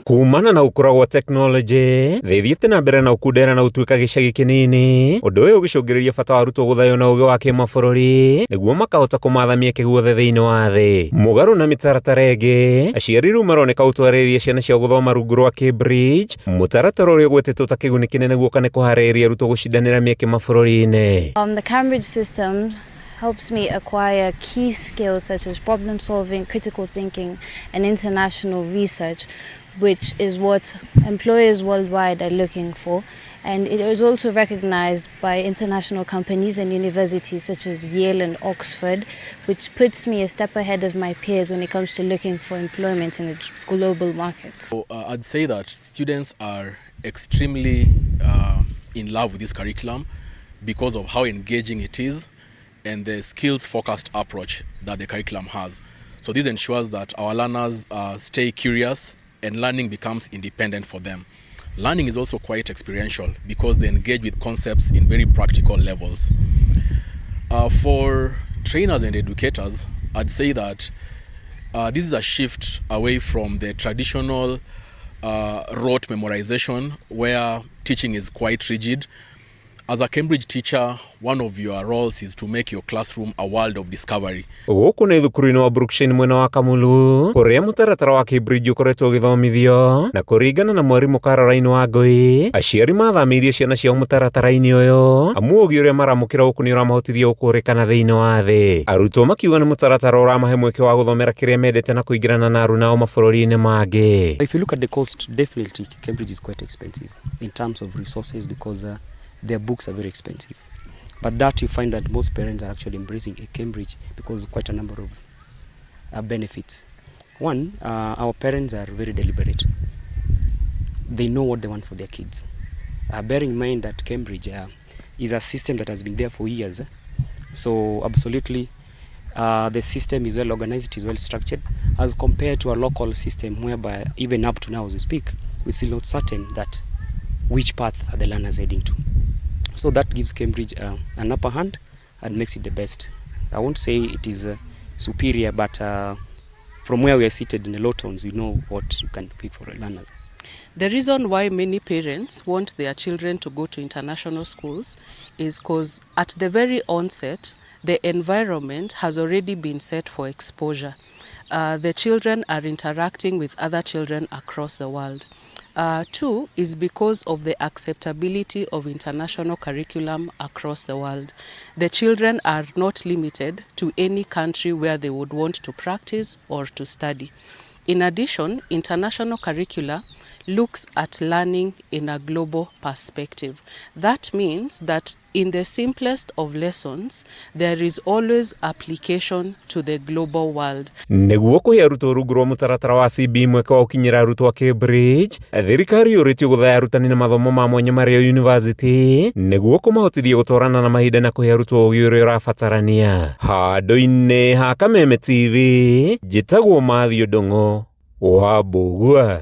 Kuumana na ukura gwa technology, thiĩte na mbere na ukundera na utuĩka gĩcagi kĩnini. Ũndũ ũyũ ũgĩcũngĩrĩria bata wa arutwo gũthayo na ũgĩ wa kĩmabũrũri nĩguo makahota kũmathamia kĩguothe thĩinĩ wa thĩ. Mũgarũ na mĩtaratara ĩngĩ, aciari rĩu maroneka gũtwarĩrĩria ciana ciao gũthoma rungu rwa Cambridge, mũtaratara ũrĩa ũgwetetwo ta kĩguni kĩnene guoka nĩ kũharĩrĩria arutwo gũcindanĩra mĩeke mabũrũri-inĩ. The Cambridge system helps me acquire key skills such as problem solving, critical thinking, and international research, which is what employers worldwide are looking for. And it is also recognized by international companies and universities such as Yale and Oxford, which puts me a step ahead of my peers when it comes to looking for employment in the global market. So, I'd say that students are extremely in love with this curriculum because of how engaging it is and the skills-focused approach that the curriculum has. So this ensures that our learners stay curious and learning becomes independent for them. Learning is also quite experiential because they engage with concepts in very practical levels. For trainers and educators, I'd say that this is a shift away from the traditional rote memorization where teaching is quite rigid. As a Cambridge teacher, one of your roles is to make your classroom a world of discovery. Gũkũ nĩ thukuru-inĩ wa Brookshire mwena wa Kamulu, kũrĩa mũtaratara wa Cambridge ũkoretwo ũgĩthomithio, na kũringana na mwarimũ Caroline Wangui, aciari mathamĩirie ciana ciao mũtaratara-inĩ ũyũ, amu ũgĩ ũrĩa maramũkĩra gũkũ nĩ ũramahotithia gũkũrĩkana thĩinĩ wa thĩ. Arutwo makiuga nĩ mũtaratara ũramahe mweke wa gũthomera kĩrĩa mendete na kũingĩrana na aruna ao mabũrũri-inĩ mangĩ. If you look at the cost, definitely Cambridge is quite expensive in terms of resources because their books are very expensive. But that you find that most parents are actually embracing a Cambridge because of quite a number of benefits. One, our parents are very deliberate. They know what they want for their kids. Bearing in mind that Cambridge is a system that has been there for years. So absolutely the system is well organized, it is well structured as compared to a local system whereby even up to now as we speak, we're still not certain that which path are the learners heading to. So that gives Cambridge an upper hand and makes it the best. I won't say it is superior, but from where we are seated in the low tones, you know what you can pick for learners. The reason why many parents want their children to go to international schools is because at the very onset, the environment has already been set for exposure. The children are interacting with other children across the world. Two is because of the acceptability of international curriculum across the world. The children are not limited to any country where they would want to practice or to study. In addition, international curricula looks at learning in a global perspective. That means that in the simplest of lessons, there is always application to the global world. Nĩguo kũhe arutwo rungu rwa mũtaratara wa CB mweke wa gũkinyĩra arutwo a Cambridge, thirikari yũrĩtio gũthaya arutani na mathomo ma mwanya marĩ o yunivasĩtĩ nĩguo kũmahotithia gũtwarana na mahinda na kũhe arutwo ũgĩ ũrĩa ũrabatarania. Handũ-inĩ ha Kameme TV, njĩtagwo Mathio Ndong'o wa Mbũgua.